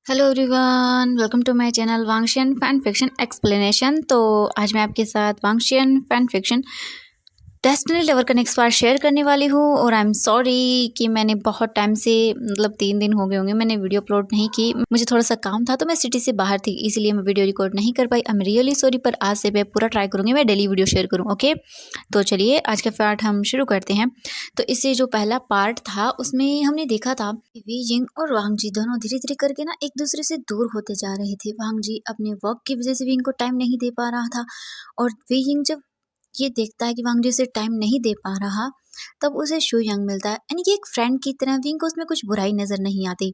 Hello everyone, welcome to my channel Wangxian fan fiction explanation. तो आज मैं आपके साथ Wangxian fan fiction destiny lover का नेक्स्ट पार्ट शेयर करने वाली हूँ। और आई एम सॉरी कि मैंने बहुत टाइम से मतलब 3 दिन हो गए होंगे मैंने वीडियो अपलोड नहीं की। मुझे थोड़ा सा काम था तो मैं सिटी से बाहर थी, इसलिए मैं वीडियो रिकॉर्ड नहीं कर पाई। आई एम रियली सॉरी, पर आज से मैं पूरा ट्राई करूँगी मैं डेली वीडियो शेयर करूँ। ओके, तो चलिए आज का पार्ट हम शुरू करते हैं। तो इससे जो पहला पार्ट था उसमें हमने देखा था कि वी जिंग और वांग जी दोनों धीरे धीरे करके ना एक दूसरे से दूर होते जा रहे थे। वांग जी अपने वर्क की वजह से विंग को टाइम नहीं दे पा रहा था, और वी जिंग जब ये देखता है कि वांग जी उसे टाइम नहीं दे पा रहा, तब उसे शू यंग मिलता है, यानी कि एक फ्रेंड की तरह। विंग को उसमें कुछ बुराई नजर नहीं आती,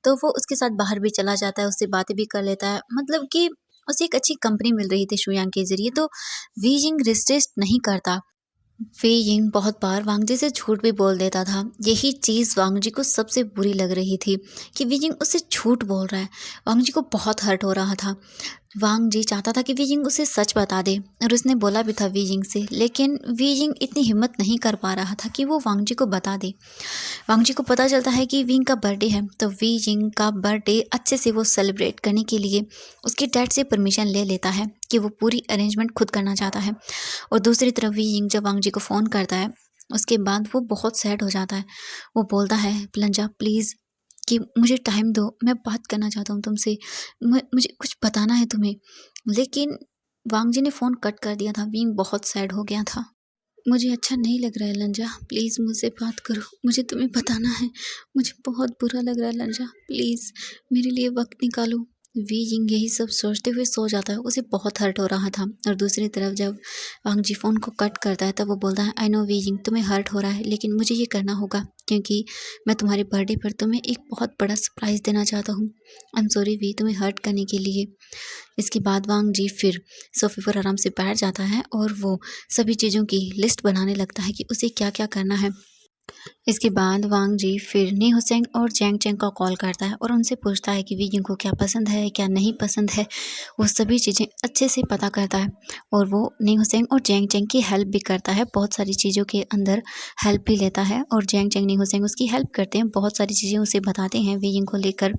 तो वो उसके साथ बाहर भी चला जाता है, उससे बातें भी कर लेता है। मतलब कि उसे एक अच्छी कंपनी मिल रही थी शू यंग के जरिए, तो वी जिंग रेजिस्ट नहीं करता। वे यिंग बहुत बार वांग जी से झूठ भी बोल देता था। यही चीज़ वांग जी को सबसे बुरी लग रही थी कि वी यिंग उससे झूठ बोल रहा है। वांग जी को बहुत हर्ट हो रहा था। वांग जी चाहता था कि वी यिंग उसे सच बता दे, और उसने बोला भी था वी यिंग से, लेकिन वी यिंग इतनी हिम्मत नहीं कर पा रहा था कि वो वांग जी को बता दे। वांग जी को पता चलता है कि विंग का बर्थडे है, तो वी जिंग का बर्थडे अच्छे से वो सेलिब्रेट करने के लिए उसके डैड से परमिशन ले लेता है कि वो पूरी अरेंजमेंट खुद करना चाहता है। और दूसरी तरफ वी जिंग जब वांग जी को फ़ोन करता है, उसके बाद वो बहुत सैड हो जाता है। वो बोलता है, प्लंजा प्लीज़ कि मुझे टाइम दो, मैं बात करना चाहता हूँ तुमसे, मुझे कुछ बताना है तुम्हें। लेकिन वांग जी ने फ़ोन कट कर दिया था। विंग बहुत सैड हो गया था। मुझे अच्छा नहीं लग रहा है लंजा, प्लीज़ मुझसे बात करो, मुझे तुम्हें बताना है। मुझे बहुत बुरा लग रहा है लंजा, प्लीज़ मेरे लिए वक्त निकालो। वी यिंग यही सब सोचते हुए सो जाता है। उसे बहुत हर्ट हो रहा था। और दूसरी तरफ जब वांग जी फ़ोन को कट करता है, तब वो बोलता है, आई नो वी यिंग, तुम्हें हर्ट हो रहा है, लेकिन मुझे ये करना होगा क्योंकि मैं तुम्हारे बर्थडे पर तुम्हें एक बहुत बड़ा सरप्राइज़ देना चाहता हूँ। आई एम सॉरी वी, तुम्हें हर्ट करने के लिए। इसके बाद वांग जी फिर सोफे पर आराम से बैठ जाता है और वो सभी चीज़ों की लिस्ट बनाने लगता है कि उसे क्या क्या करना है। इसके बाद वांग जी फिर नी हुसैन और जैंग चैंग को कॉल करता है और उनसे पूछता है कि वी जिंग को क्या पसंद है क्या नहीं पसंद है। वो सभी चीज़ें अच्छे से पता करता है, और वो नी हुसैन और जैंग चैंग की हेल्प भी करता है। बहुत सारी चीज़ों के अंदर हेल्प भी लेता है, और जैंग चैंग नी हुसैन उसकी हेल्प करते हैं, बहुत सारी चीज़ें उसे बताते हैं वी जिंग को लेकर।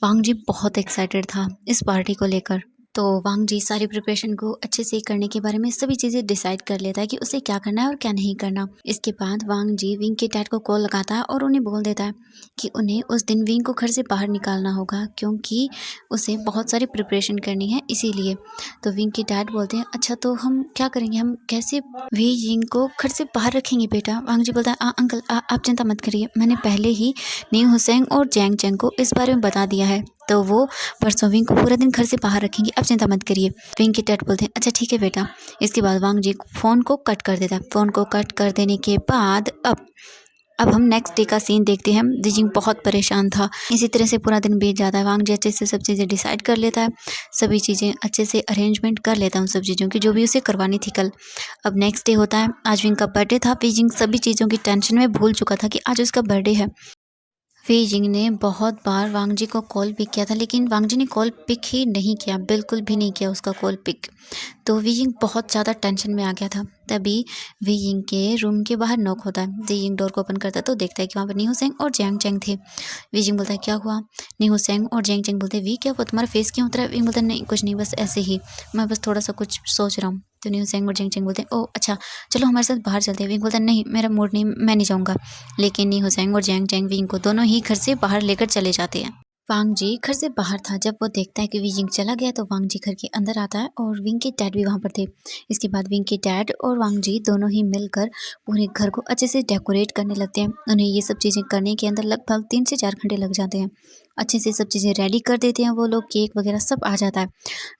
वांग जी बहुत एक्साइटेड था इस पार्टी को लेकर। तो वांग जी सारी प्रिपरेशन को अच्छे से करने के बारे में सभी चीज़ें डिसाइड कर लेता है कि उसे क्या करना है और क्या नहीं करना। इसके बाद वांग जी विंग के डैड को कॉल लगाता है और उन्हें बोल देता है कि उन्हें उस दिन विंग को घर से बाहर निकालना होगा, क्योंकि उसे बहुत सारी प्रिपरेशन करनी है इसीलिए। तो विंग के डैड बोलते हैं, अच्छा तो हम क्या करेंगे, हम कैसे वी जिंग को घर से बाहर रखेंगे बेटा। वांग जी बोलता है, अंकल आप चिंता मत करिए, मैंने पहले ही नी हुसैन और जैंग चैंग को इस बारे में बता दिया है, तो वो परसों विंग को पूरा दिन घर से बाहर रखेंगे, आप चिंता मत करिए। विंग के डैड बोलते हैं, अच्छा ठीक है बेटा। इसके बाद वांग जी फ़ोन को कट कर देता है। फ़ोन को कट कर देने के बाद अब हम नेक्स्ट डे का सीन देखते हैं। वी जिंग बहुत परेशान था। इसी तरह से पूरा दिन बीत जाता है। वांग जी अच्छे से सब चीज़ें डिसाइड कर लेता है, सभी चीज़ें अच्छे से अरेंजमेंट कर लेता है उन सब चीज़ों की जो भी उसे करवानी थी कल। अब नेक्स्ट डे होता है। आज विंग का बर्थडे था। वी जिंग सभी चीज़ों की टेंशन में भूल चुका था कि आज उसका बर्थडे है। वी जिंग ने बहुत बार वांग जी को कॉल पिक किया था, लेकिन वांग जी ने कॉल पिक ही नहीं किया, बिल्कुल भी नहीं किया उसका कॉल पिक। तो वी जिंग बहुत ज़्यादा टेंशन में आ गया था। तभी वी जिंग के रूम के बाहर नॉक होता है। वी जिंग डोर को ओपन करता है तो देखता है कि वहाँ पर नी हुसैन और जैंग चैंग थे। वी जिंग बोलता है, क्या हुआ। नी हुसैन और जैंग चैंग बोलते हैं, वी क्या हुआ, तुम्हारा फेस क्यों उतरा है। वी बोलता है, नहीं कुछ नहीं, बस ऐसे ही, मैं बस थोड़ा सा कुछ सोच रहा हूँ। तो नी हुसैन और जैंग चैंग बोलते हैं, ओह अच्छा चलो हमारे साथ बाहर चलते हैं। वी बोलता है, नहीं मेरा मूड नहीं, मैं नहीं जाऊँगा। लेकिन नी हुसैन और जैंग चैंग विंग को दोनों ही घर से बाहर लेकर चले जाते हैं। वांग जी घर से बाहर था। जब वो देखता है कि वी जिंग चला गया, तो वांग जी घर के अंदर आता है, और विंग के डैड भी वहाँ पर थे। इसके बाद विंग के डैड और वांग जी दोनों ही मिलकर पूरे घर को अच्छे से डेकोरेट करने लगते हैं। उन्हें ये सब चीज़ें करने के अंदर लगभग 3 से 4 घंटे लग जाते हैं। अच्छे से सब चीज़ें रेडी कर देते हैं वो लोग, केक वगैरह सब आ जाता है।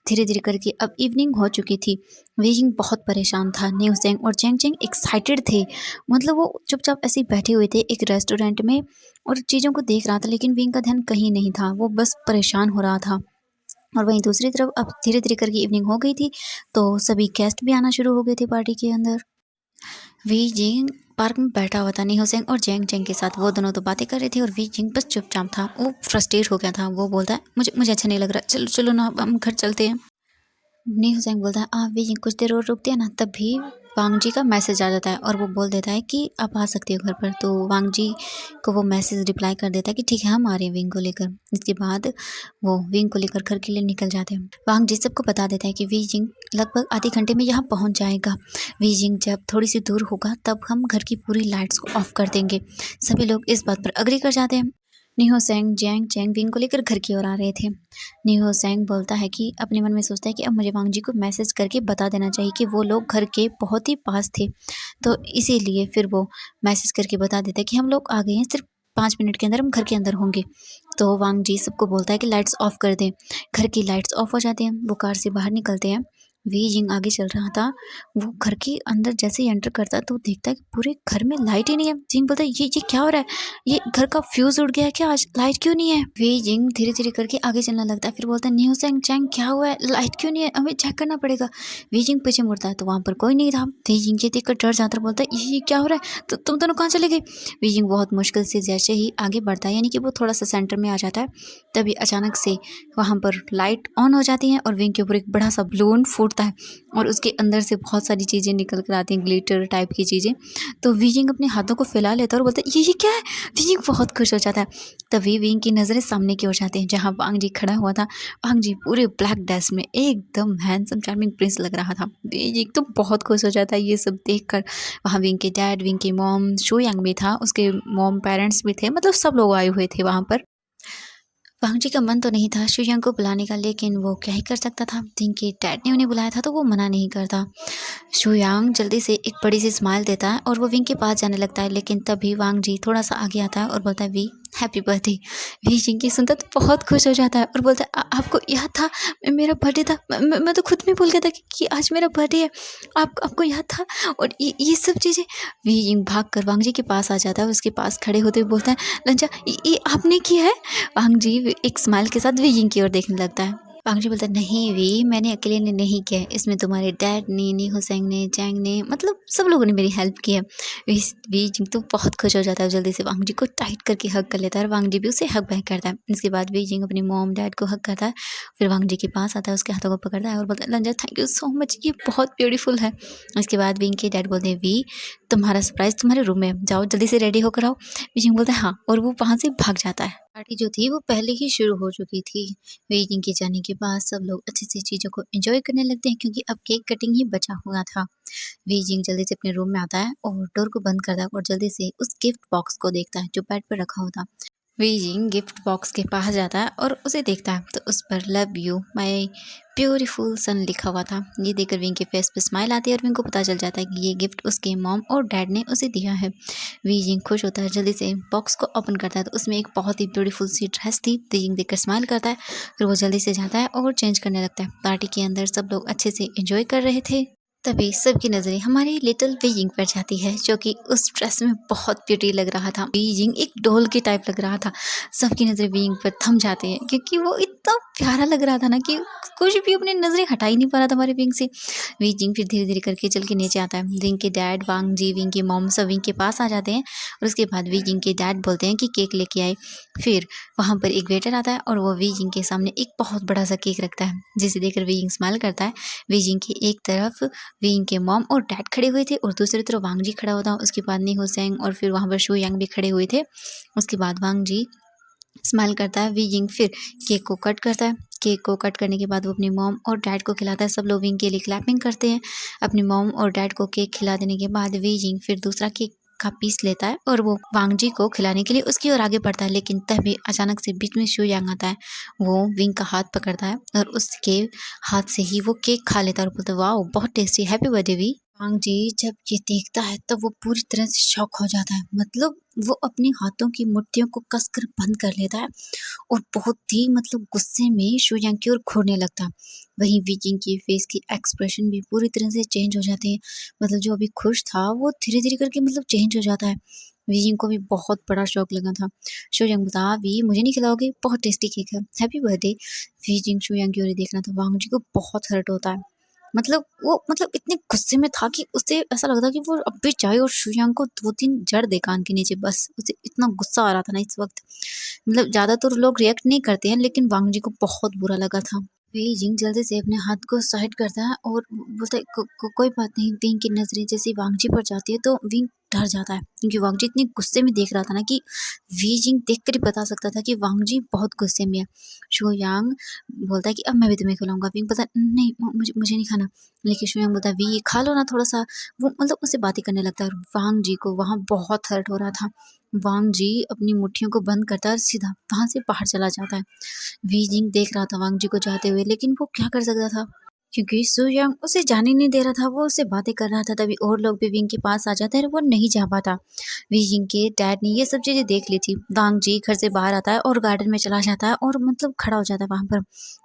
धीरे धीरे करके अब इवनिंग हो चुकी थी। वी जिंग बहुत परेशान था। न्यू सेंग और चैंग चैंग एक्साइटेड थे। मतलब वो चुपचाप ऐसे ही बैठे हुए थे एक रेस्टोरेंट में और चीज़ों को देख रहा था, लेकिन विंग का ध्यान कहीं नहीं था, वो बस परेशान हो रहा था। और वहीं दूसरी तरफ अब धीरे धीरे करके इवनिंग हो गई थी, तो सभी गेस्ट भी आना शुरू हो गए थे पार्टी के अंदर। वी जिंग पार्क में बैठा हुआ था नी हुसैन और जैंग चैंग के साथ। वो दोनों तो बातें कर रहे थे और वी जिंग बस चुपचाप था। वो फ्रस्ट्रेट हो गया था। वो बोलता है, मुझे मुझे अच्छा नहीं लग रहा, चलो चलो ना हम घर चलते हैं। नी हुसैन बोलता है, वी जिंग कुछ देर और रुकते हैं ना। तभी वांग जी का मैसेज आ जाता है और वो बोल देता है कि आप आ सकते हो घर पर। तो वांग जी को वो मैसेज रिप्लाई कर देता है कि ठीक है, हम आ रहे हैं विंग को लेकर। इसके बाद वो विंग को लेकर घर के लिए निकल जाते हैं। वांग जी सबको बता देता है कि वी जिंग लगभग आधे घंटे में यहाँ पहुँच जाएगा। वी जिंग जब थोड़ी सी दूर होगा तब हम घर की पूरी लाइट्स को ऑफ कर देंगे। सभी लोग इस बात पर अग्री कर जाते हैं। निहो सेंग जैंग चैंग विंग को लेकर घर की ओर आ रहे थे। निहो सेंग बोलता है कि अपने मन में सोचता है कि अब मुझे वांग जी को मैसेज करके बता देना चाहिए कि वो लोग घर के बहुत ही पास थे। तो इसीलिए फिर वो मैसेज करके बता देता है कि हम लोग आ गए हैं, सिर्फ 5 मिनट के अंदर हम घर के अंदर होंगे। तो वांग जी सबको बोलता है कि लाइट्स ऑफ कर दें। घर की लाइट्स ऑफ हो जाती हैं। वो कार से बाहर निकलते हैं। वी जिंग आगे चल रहा था। वो घर के अंदर जैसे ही एंटर करता है तो देखता है कि पूरे घर में लाइट ही नहीं है। जिंग बोलता है ये क्या हो रहा है, ये घर का फ्यूज उड़ गया है क्या, आज लाइट क्यों नहीं है। वी जिंग धीरे धीरे करके आगे चलने लगता है। फिर बोलता है न्यू सेंग चैंग क्या हुआ है, लाइट क्यों नहीं है, हमें चेक करना पड़ेगा। वी जिंग पीछे मुड़ता है तो वहां पर कोई नहीं था। वी जिंग ये देखकर डर जाता है, बोलता है ये क्या हो रहा है, तो तुम दोनों कहाँ चले गए। वी जिंग बहुत मुश्किल से जैसे ही आगे बढ़ता है, यानी कि वो थोड़ा सा सेंटर में आ जाता है, तभी अचानक से वहां पर लाइट ऑन हो जाती है और विंग के ऊपर एक बड़ा सा बलून फूटता है और उसके अंदर से बहुत सारी चीज़ें निकल कर आती हैं, ग्लिटर टाइप की चीज़ें। तो वीजिंग अपने हाथों को फैला लेता है और बोलता है ये क्या है। वीजिंग बहुत खुश हो जाता है। तभी विंग की नज़रें सामने की ओर जाती हैं जहाँ वांग जी खड़ा हुआ था। वांग जी पूरे ब्लैक ड्रेस में एकदम हैंडसम चार्मिंग प्रिंस लग रहा था। वीजिंग तो बहुत खुश हो जाता है ये सब देख कर। वहाँ विंग के डैड, विंग की मॉम, शो यंग भी था, उसके मॉम पेरेंट्स भी थे, मतलब सब लोग आए हुए थे वहाँ पर। वांग जी का मन तो नहीं था शुयांग को बुलाने का, लेकिन वो क्या ही कर सकता था। विंग के डैड ने उन्हें बुलाया था तो वो मना नहीं करता। शुयांग जल्दी से एक बड़ी सी स्माइल देता है और वो विंग के पास जाने लगता है, लेकिन तभी वांग जी थोड़ा सा आगे आता है और बोलता है वी हैप्पी बर्थडे। वी जिंग की सुनता तो बहुत खुश हो जाता है और बोलता है आपको याद था मेरा बर्थडे था, मैं तो खुद में भूल गया था कि आज मेरा बर्थडे है, आपको याद था। और ये सब चीज़ें। वी जिंग भाग कर वांग जी के पास आ जाता है, उसके पास खड़े होते हुए बोलता है लंजा ये आपने किया है। वांग जी एक स्माइल के साथ वी जिंग की ओर देखने लगता है। पांगजी बोलता है नहीं वी, मैंने अकेले ने नहीं किया है, इसमें तुम्हारे डैड ने, नी हुसैन ने, जैंग ने, मतलब सब लोगों ने मेरी हेल्प की है। वी जिंग तो बहुत खुश हो जाता है, जल्दी से वांग जी को टाइट करके हग कर लेता है और वांग जी भी उसे हग बैक करता है। इसके बाद वी जिंग अपनी मॉम डैड को हग करता है, फिर वांग जी के पास आता है, उसके हाथों को पकड़ता है और बोलता है लंजा थैंक यू सो मच, ये बहुत ब्यूटीफुल है। इसके बाद विंग के डैड बोलते हैं वी तुम्हारा सरप्राइज तुम्हारे रूम में, जाओ जल्दी से रेडी होकर आओ। वी जिंग बोलता है हाँ, और वो वहाँ से भाग जाता है। पार्टी जो थी वो पहले ही शुरू हो चुकी थी। वेजिंग के जाने के बाद सब लोग अच्छे से चीज़ों को एंजॉय करने लगते हैं क्योंकि अब केक कटिंग ही बचा हुआ था। वेजिंग जल्दी से अपने रूम में आता है और डोर को बंद करता है और जल्दी से उस गिफ्ट बॉक्स को देखता है जो बेड पर रखा हुआ था। वेजिंग गिफ्ट बॉक्स के पास जाता है और उसे देखता है तो उस पर लव यू माई ब्यूटीफुल सन लिखा हुआ था। ये देखकर विंग के फेस पे स्माइल आती है और विंग को पता चल जाता है कि ये गिफ्ट उसके मॉम और डैड ने उसे दिया है। विजिंग खुश होता है, जल्दी से बॉक्स को ओपन करता है तो उसमें एक बहुत ही ब्यूटीफुल सी ड्रेस थी। विजिंग देखकर स्माइल करता है, फिर वो जल्दी से जाता है और चेंज करने लगता है। पार्टी के अंदर सब लोग अच्छे से एंजॉय कर रहे थे। तभी सबकी नज़रें हमारी लिटिल बीजिंग पर जाती है जो कि उस ड्रेस में बहुत ब्यूटी लग रहा था। बीजिंग एक डॉल की टाइप लग रहा था। सबकी नज़रें बीजिंग पर थम जाती हैं क्योंकि वो इतना प्यारा लग रहा था ना कि कुछ भी अपनी नज़रें हटा ही नहीं पा रहा था हमारे विंग से। बीजिंग फिर धीरे धीरे करके चल के नीचे आता है। विंग के डैड, वांग जी, विंग की मॉम सब विंग के पास आ जाते हैं और उसके बाद विंग के डैड बोलते हैं कि केक लेके आए। फिर वहाँ पर एक वेटर आता है और वो विंग के सामने एक बहुत बड़ा सा केक रखता है, जिसे देखकर विंग स्माइल करता है। विंग की एक तरफ विंग के मॉम और डैड खड़े हुए थे और दूसरी तरफ वांग जी खड़ा हुआ था, उसके बाद नी हुसैन और फिर वहाँ पर शू यांग भी खड़े हुए थे। उसके बाद वांग जी स्माइल करता है। विंग फिर केक को कट करता है। केक को कट करने के बाद वो अपनी मॉम और डैड को खिलाता है। सब लोग विंग के लिए क्लैपिंग करते हैं। अपनी मॉम और डैड को केक खिला देने के बाद विंग फिर दूसरा केक का पीस लेता है और वो वांग जी को खिलाने के लिए उसकी ओर आगे बढ़ता है, लेकिन तभी अचानक से बीच में शू यांग आता है। वो विंग का हाथ पकड़ता है और उसके हाथ से ही वो केक खा लेता है और बोलता है वाओ बहुत टेस्टी, हैप्पी बर्थडे वी। वांग जी जब ये देखता है तब वो पूरी तरह से शॉक हो जाता है, मतलब वो अपने हाथों की मुट्ठियों को कसकर बंद कर लेता है और बहुत ही मतलब गुस्से में शू यांग की ओर घूरने लगता है। वहीं विकिंग की फेस की एक्सप्रेशन भी पूरी तरह से चेंज हो जाते हैं, मतलब जो अभी खुश था वो धीरे धीरे करके मतलब चेंज हो जाता है। विजिंग को भी बहुत बड़ा शौक लगा था। शू यांग बता वी मुझे नहीं खिलाओगे, बहुत टेस्टी केक है, हैप्पी बर्थडे। विजिंग शू यांग की ओर ही देखना था। वांग जी को बहुत हर्ट होता है, मतलब वो मतलब इतने गुस्से में था कि उसे ऐसा लगता कि वो अब भी जाए और शुयांग को 2-3 जड़ दे कान के नीचे, बस उसे इतना गुस्सा आ रहा था ना इस वक्त। मतलब ज़्यादातर लोग रिएक्ट नहीं करते हैं लेकिन वांग जी को बहुत बुरा लगा था। बीजिंग जल्दी से अपने हाथ को साइड करता है और बोलता है कोई बात नहीं। विंग की नजरें जैसे वांगजी पर जाती है तो विंग डर जाता है क्योंकि वांगजी इतने गुस्से में देख रहा था ना कि बीजिंग देख कर ही बता सकता था कि वांगजी बहुत गुस्से में है। शो यांग बोलता है कि अब मैं भी तुम्हें खिलाऊंगा। विंग बोलता है नहीं मुझे नहीं खाना। लेकिन शो यांग बोलता है वी खा लो ना थोड़ा सा। वो मतलब उससे बातें करने लगता है और वांग जी को वहाँ बहुत हर्ट हो रहा था। वांग जी अपनी मुट्ठियों को बंद करता है और सीधा वहां से बाहर चला जाता है। वीजिंग देख रहा था वांग जी को जाते हुए, लेकिन वो क्या कर सकता था क्योंकि सुयांग उसे जाने नहीं दे रहा था। वो उससे बातें कर रहा था। तभी और लोग भी विंग के पास आ जाते हैं और वो नहीं जा पाता। वीजिंग के डैड ने ये सब चीजें देख ली थी। वांग जी घर से बाहर आता है और गार्डन में चला जाता है और मतलब खड़ा हो जाता है वहां पर।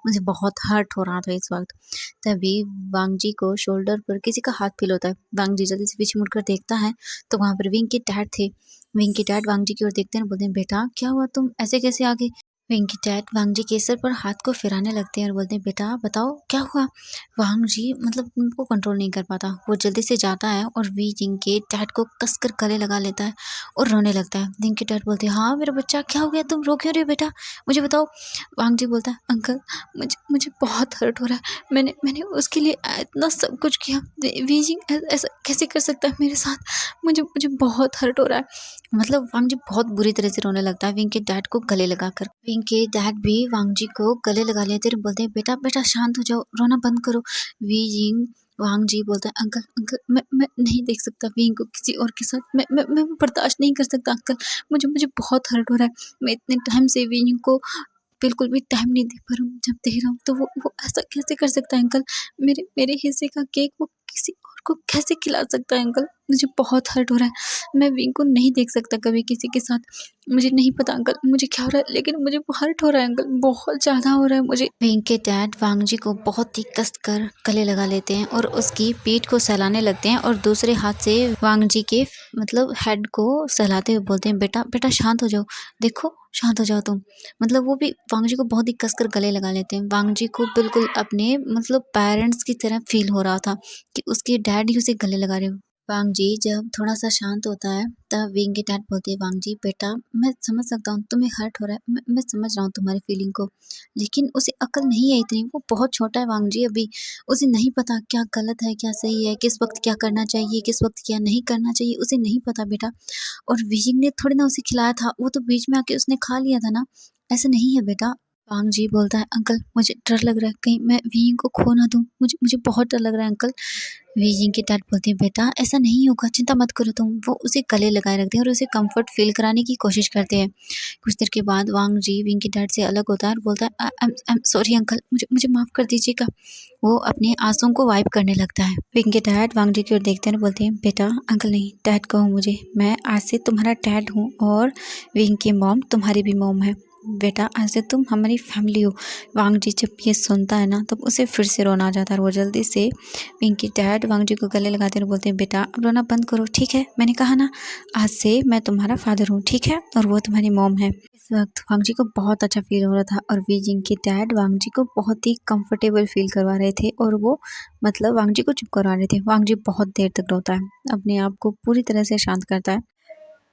मुझे बहुत हर्ट हो रहा था इस वक्त। तभी वांग जी को शोल्डर पर किसी का हाथ फील होता है। वांग जी जल्दी से पीछे मुड़कर देखता है तो वहां पर विंग के डैड थे। विंग के डैड वांग जी की ओर देखते हैं और बोलते हैं बेटा क्या हुआ, तुम ऐसे कैसे आ गए। वेंकी डैड वांग जी के सर पर हाथ को फिराने लगते हैं और बोलते हैं बेटा बताओ क्या हुआ। वांग जी मतलब उनको कंट्रोल नहीं कर पाता। वो जल्दी से जाता है और वी जिंग के डैड को कसकर गले लगा लेता है और रोने लगता है। जिंग के डैड बोलते हैं हाँ मेरा बच्चा क्या हो गया, तुम रो क्यों रहे हो बेटा, मुझे बताओ। वांग जी बोलता है अंकल मुझे मुझे बहुत हर्ट हो रहा है। मैंने मैंने उसके लिए इतना सब कुछ किया। वी जिंग ऐसा कैसे कर सकता है मेरे साथ। मुझे मुझे बहुत हर्ट हो रहा है। मतलब वांग जी बहुत बुरी तरह से रोने लगता है विंग के डैड को गले लगाकर। विंग के डैड भी वांग जी को गले लगा लेते और बोलते हैं बेटा बेटा शांत हो जाओ, रोना बंद करो। वी जिंग वांग जी बोलता है अंकल अंकल मैं नहीं देख सकता विंग को किसी और के साथ। मैं बर्दाश्त नहीं कर सकता अंकल। मुझे मुझे बहुत हर्ट हो रहा है। मैं इतने टाइम से विंग को बिल्कुल भी टाइम नहीं दे पा रहा हूँ। जब दे रहा हूँ तो वो ऐसा कैसे कर सकता है अंकल। मेरे मेरे हिस्से का केक वो किसी और को कैसे खिला सकता है अंकल। मुझे बहुत हर्ट हो रहा है। मैं विंग को नहीं देख सकता कभी किसी के साथ। मुझे नहीं पता अंकल मुझे क्या हो रहा है, लेकिन मुझे हर्ट हो रहा है अंकल, बहुत ज़्यादा हो रहा है मुझे। विंग के डैड वांग जी को बहुत ही कस कर गले लगा लेते हैं और उसकी पीठ को सहलाने लगते हैं और दूसरे हाथ से वांग जी के मतलब हेड को सहलाते हुए बोलते हैं बेटा बेटा शांत हो जाओ, देखो शांत हो जाओ तुम। मतलब वो भी वांग जी को बहुत ही कसकर गले लगा लेते हैं। वांग जी को बिल्कुल अपने मतलब पेरेंट्स की तरह फील हो रहा था कि उसके डैड ही उसे गले लगा रहे हो। वांग जी जब थोड़ा सा शांत होता है तब विंग के डैड बोलते हैं वांग जी बेटा मैं समझ सकता हूँ तुम्हें हर्ट हो रहा है। मैं समझ रहा हूँ तुम्हारी फीलिंग को, लेकिन उसे अकल नहीं है इतनी। वो बहुत छोटा है वांग जी अभी। उसे नहीं पता क्या गलत है क्या सही है, किस वक्त क्या करना चाहिए किस वक्त क्या नहीं करना चाहिए, उसे नहीं पता बेटा। और विंग ने थोड़ी ना उसे खिलाया था, वो तो बीच में आके उसने खा लिया था ना। ऐसा नहीं है बेटा। वांग जी बोलता है अंकल मुझे डर लग रहा है कहीं मैं विंग को खो ना दूं। मुझे मुझे बहुत डर लग रहा है अंकल। वीजिंग के डैड बोलते हैं बेटा ऐसा नहीं होगा, चिंता मत करो तुम। वो उसे गले लगाए रखते हैं और उसे कंफर्ट फील कराने की कोशिश करते हैं। कुछ देर के बाद वांग जी विंग के डैड से अलग होता है और बोलता है आई एम सॉरी अंकल, मुझे मुझे माफ कर दीजिएगा। वो अपने आंसुओं को वाइप करने लगता है। विंग के डैड वांग जी की ओर देखते हैं और बोलते हैं बेटा अंकल नहीं डैड कहो मुझे, मैं आज से तुम्हारा डैड हूँ और विंग की मॉम तुम्हारी भी मॉम है। बेटा आज से तुम हमारी फैमिली हो। वांग जी जब ये सुनता है ना तब उसे फिर से रोना आ जाता है और वो जल्दी से पिंकी डैड वांग जी को गले लगाते और बोलते हैं बेटा अब रोना बंद करो ठीक है, मैंने कहा ना आज से मैं तुम्हारा फादर हूँ ठीक है और वो तुम्हारी मॉम है। इस वक्त वांग जी को बहुत अच्छा फील हो रहा था और वी जिंग के डैड वांग जी को बहुत ही कंफर्टेबल फील करवा रहे थे और वो मतलब वांग जी को चुप करवा रहे थे। वांग जी बहुत देर तक रोता है, अपने आप को पूरी तरह से शांत करता है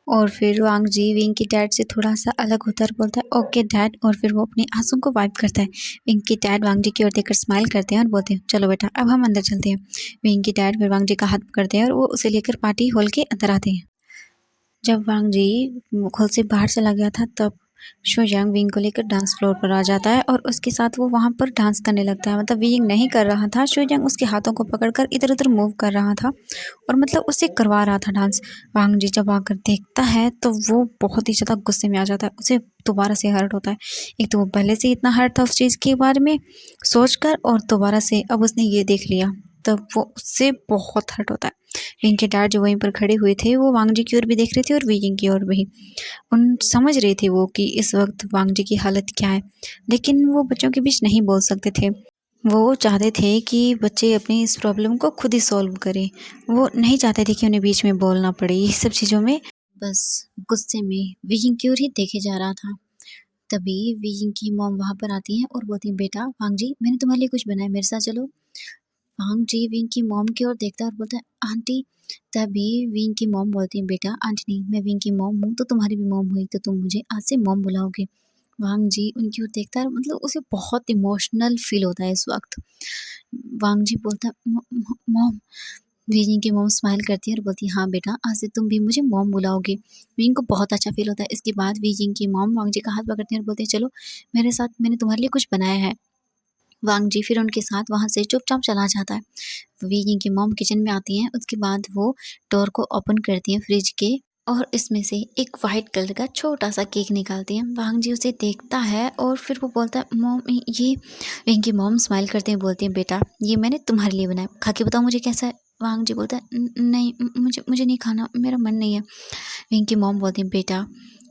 और फिर वांग जी विंग के डैड से थोड़ा सा अलग होता है और बोलता है ओके डैड और फिर वो अपने आंसू को वाइप करता है। विंग के डैड वांग जी की ओर देखकर स्माइल करते हैं और बोलते हैं चलो बेटा अब हम अंदर चलते हैं। विंग के डैड फिर वांग जी का हाथ पकड़ते हैं और वो उसे लेकर पार्टी हॉल के अंदर आते हैं। जब वांग जी हॉल से बाहर चला गया था तब शोयांग विंग को लेकर डांस फ्लोर पर आ जाता है और उसके साथ वो वहाँ पर डांस करने लगता है। मतलब विंग नहीं कर रहा था, शोयांग उसके हाथों को पकड़कर इधर उधर मूव कर रहा था और मतलब उससे करवा रहा था डांस। वांग जी जब आकर देखता है तो वो बहुत ही ज़्यादा गुस्से में आ जाता है। उसे दोबारा से हर्ट होता है। एक तो वो पहले से इतना हर्ट था उस चीज़ के बारे में सोचकर और दोबारा से अब उसने ये देख लिया तब वो उससे बहुत हर्ट होता है। विंग के डैड जो वहीं पर खड़े हुए थे वो वांग जी की ओर भी देख रहे थे और विंग की ओर भी। उन समझ रहे थे वो कि इस वक्त वांग जी की हालत क्या है, लेकिन वो बच्चों के बीच नहीं बोल सकते थे। वो चाहते थे कि बच्चे अपनी इस प्रॉब्लम को खुद ही सॉल्व करें। वो नहीं चाहते थे कि उन्हें बीच में बोलना पड़े ये सब चीज़ों में। बस गुस्से में विंग की ओर ही देखे जा रहा था। तभी विंग की मॉम वहाँ पर आती है और बोलती है बेटा वांग जी मैंने तुम्हारे लिए कुछ बनाया, मेरे साथ चलो। वांग जी विंग की मॉम की ओर देखता है और बोलता है आंटी। तभी विंग की मॉम बोलती है बेटा आंटी नहीं, मैं विंग की मॉम हूँ तो तुम्हारी भी मॉम हुई तो तुम मुझे आज से मॉम बुलाओगे। वांग जी उनकी ओर देखता है, मतलब उसे बहुत इमोशनल फील होता है इस वक़्त। वांग जी बोलता है, "म म मॉम।" वीजिंग की मॉम स्माइल करती है और बोलती है, "हाँ बेटा, आज से तुम भी मुझे मॉम बुलाओगे।" वीइंग को बहुत अच्छा फ़ील होता है। इसके बाद वीजिंग की मॉम वांग जी का हाथ पकड़ती है और बोलती है, "चलो मेरे साथ, मैंने तुम्हारे लिए कुछ बनाया है।" वांग जी फिर उनके साथ वहाँ से चुपचाप चला जाता है। वीजिंग की मॉम किचन में आती हैं, उसके बाद वो डोर को ओपन करती हैं फ्रिज के, और इसमें से एक वाइट कलर का छोटा-सा केक निकालती हैं। वांग जी उसे देखता है और फिर वो बोलता है, "मॉम ये।" इनकी मॉम स्माइल करते हुए बोलती हैं, "बेटा, ये मैंने तुम्हारे लिए बनाया, खा के बताओ मुझे कैसा है?" वांग जी बोलता है, नहीं, मुझे नहीं खाना, मेरा मन नहीं है।" इनकी मॉम बोलती हैं, "बेटा,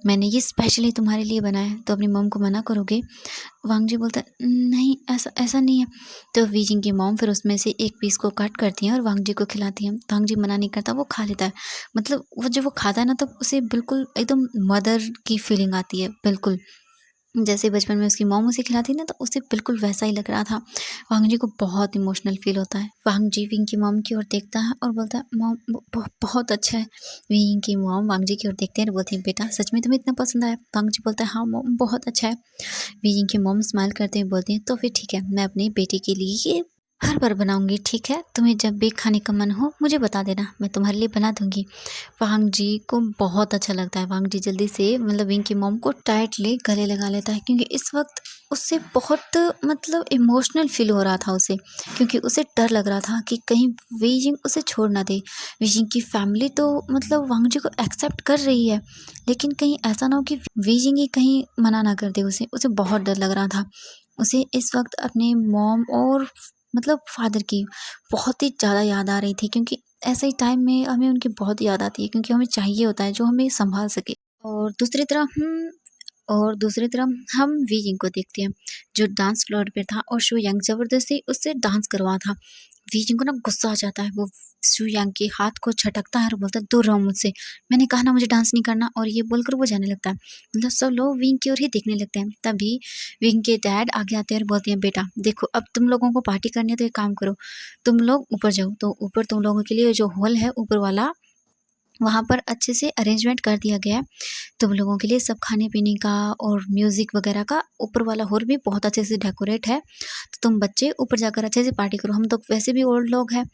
मैंने ये स्पेशली तुम्हारे लिए बनाया है, तो अपनी मॉम को मना करोगे?" वांग जी बोलता है, नहीं, ऐसा ऐसा नहीं है।" तो वीजिंग की मॉम फिर उसमें से एक पीस को कट करती हैं और वांग जी को खिलाती हैं। वांग जी मना नहीं करता, वो खा लेता है। मतलब वो जब वो खाता है ना, तो उसे बिल्कुल एकदम मदर की फीलिंग आती है, बिल्कुल। जैसे बचपन में उसकी मॉम उसे खिलाती ना, तो उसे बिल्कुल वैसा ही लग रहा था। वांग जी को बहुत इमोशनल फ़ील होता है। वांग जी विंग की मॉम की ओर देखता है और बोलता है, "मॉम, बहुत अच्छा है।" विंग की मॉम वांग जी की ओर देखते हैं और बोलती है, "बेटा, सच में तुम्हें इतना पसंद आया?" वांग जी बोलता है, "हाँ मॉम, बहुत अच्छा है।" विंग की मॉम स्माइल करते हुए बोलती हैं, "तो फिर ठीक है, मैं अपनी बेटी के लिए ये हर बार बनाऊँगी, ठीक है? तुम्हें जब भी खाने का मन हो मुझे बता देना, मैं तुम्हारे लिए बना दूँगी।" वांग जी को बहुत अच्छा लगता है। वांग जी जल्दी से, मतलब विंग की मॉम को टाइटली गले लगा लेता है, क्योंकि इस वक़्त उससे बहुत, मतलब इमोशनल फ़ील हो रहा था उसे, क्योंकि उसे डर लग रहा था कि कहीं बीजिंग उसे छोड़ ना दे। बीजिंग की फैमिली तो मतलब वांग जी को एक्सेप्ट कर रही है, लेकिन कहीं ऐसा ना हो कि बीजिंग ही कहीं मना ना कर दे उसे। उसे बहुत डर लग रहा था। उसे इस वक़्त अपने मॉम और मतलब फादर की बहुत ही ज़्यादा याद आ रही थी, क्योंकि ऐसे ही टाइम में हमें उनकी बहुत याद आती है, क्योंकि हमें चाहिए होता है जो हमें सँभाल सके। और दूसरी तरफ हम वी जिंग को देखते हैं, जो डांस फ्लोर पे था और शू यंग ज़बरदस्ती उससे डांस करवा था। वी जिंग को ना गुस्सा आ जाता है, वो शू यंग के हाथ को झटकता है और बोलता है, "दूर रहो मुझसे, मैंने कहा ना मुझे डांस नहीं करना।" और ये बोलकर वो जाने लगता है। मतलब सब लोग विंग की ओर ही देखने लगते हैं। तभी विंग के डैड आगे आते हैं और बोलते हैं, "बेटा देखो, अब तुम लोगों को पार्टी करनी है तो एक काम करो, तुम लोग ऊपर जाओ।" तो ऊपर तुम लोगों के लिए जो हॉल है ऊपर वाला, वहाँ पर अच्छे से अरेंजमेंट कर दिया गया है। तुम लोगों के लिए सब खाने-पीने का और म्यूज़िक वगैरह का, ऊपर वाला हॉल भी बहुत अच्छे से डेकोरेट है। तो तुम बच्चे ऊपर जाकर अच्छे से पार्टी करो। हम तो वैसे भी ओल्ड लोग हैं,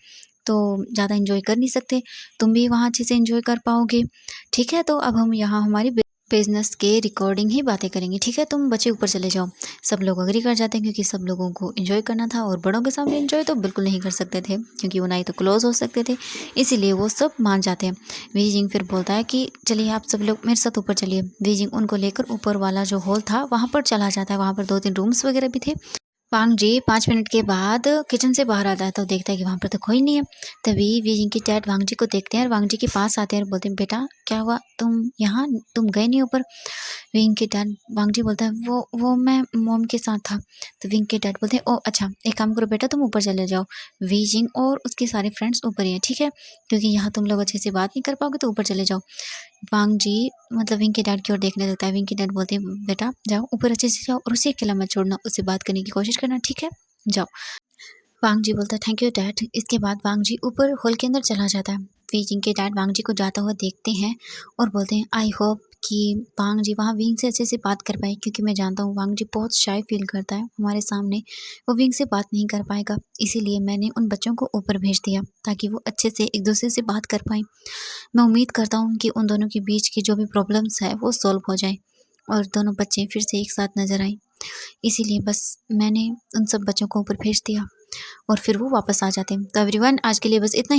तो ज़्यादा एन्जॉय कर नहीं सकते। तुम भी वहाँ अच्छे से एन्जॉय कर पाओगे। ठीक है? तो अब हम यहाँ हमारी बिज़नेस के रिकॉर्डिंग ही बातें करेंगे। ठीक है? तुम बच्चे ऊपर चले जाओ। सब लोग एग्री कर जाते हैं, क्योंकि सब लोगों को एन्जॉय करना था, और बड़ों के सामने एन्जॉय तो बिल्कुल नहीं कर सकते थे, क्योंकि वो ना ही तो क्लोज़ हो सकते थे। इसीलिए वो सब मान जाते हैं। वी जिंग फिर बोलता है कि चलिए आप सब लोग मेरे साथ ऊपर चलिए। वी जिंग उनको लेकर ऊपर वाला जो हॉल था वहाँ पर चला जाता है। वहाँ पर 2-3 रूम्स वगैरह भी थे। वांग जी 5 मिनट के बाद किचन से बाहर आता है, तो देखता है कि वहाँ पर तो कोई नहीं है। तभी वी जिंग की डैड वांग जी को देखते हैं और वांग जी के पास आते हैं और बोलते हैं, "बेटा, क्या हुआ? तुम यहाँ, तुम गए नहीं ऊपर?" विंग के डैड, वांग जी बोलता है, "वो मैं मॉम के साथ था।" तो विंग के डैड बोलते हैं, "ओह अच्छा, एक काम करो बेटा, तुम ऊपर चले जाओ। वी जिंग और उसके सारे फ्रेंड्स ऊपर ही हैं, ठीक है? क्योंकि यहाँ तुम लोग अच्छे से बात नहीं कर पाओगे, तो ऊपर चले जाओ।" वांग जी मतलब विंग के डैड की ओर देखने लगता है। विंग के डैड बोलते हैं, "बेटा जाओ, ऊपर अच्छे से जाओ और उसे अकेला मत छोड़ना, उससे बात करने की कोशिश करना, ठीक है? जाओ।" वांग जी बोलता है, "थैंक यू डैड।" इसके बाद वांग जी ऊपर हॉल के अंदर चला जाता है। वी जिंग के डैड वांग जी को जाता हुआ देखते हैं और बोलते हैं, "आई होप कि वांग जी वहाँ विंग से अच्छे से बात कर पाए, क्योंकि मैं जानता हूँ वांग जी बहुत शाय फील करता है हमारे सामने, वो विंग से बात नहीं कर पाएगा। इसीलिए मैंने उन बच्चों को ऊपर भेज दिया, ताकि वो अच्छे से एक दूसरे से बात कर पाएँ। मैं उम्मीद करता हूँ कि उन दोनों के बीच की जो भी प्रॉब्लम्स है वो सॉल्व हो जाए और दोनों बच्चे फिर से एक साथ नज़र आएँ। इसीलिए बस मैंने उन सब बच्चों को ऊपर भेज दिया और फिर वो वापस आ जाते हैं।" तो एवरीवन, आज के लिए बस इतना ही।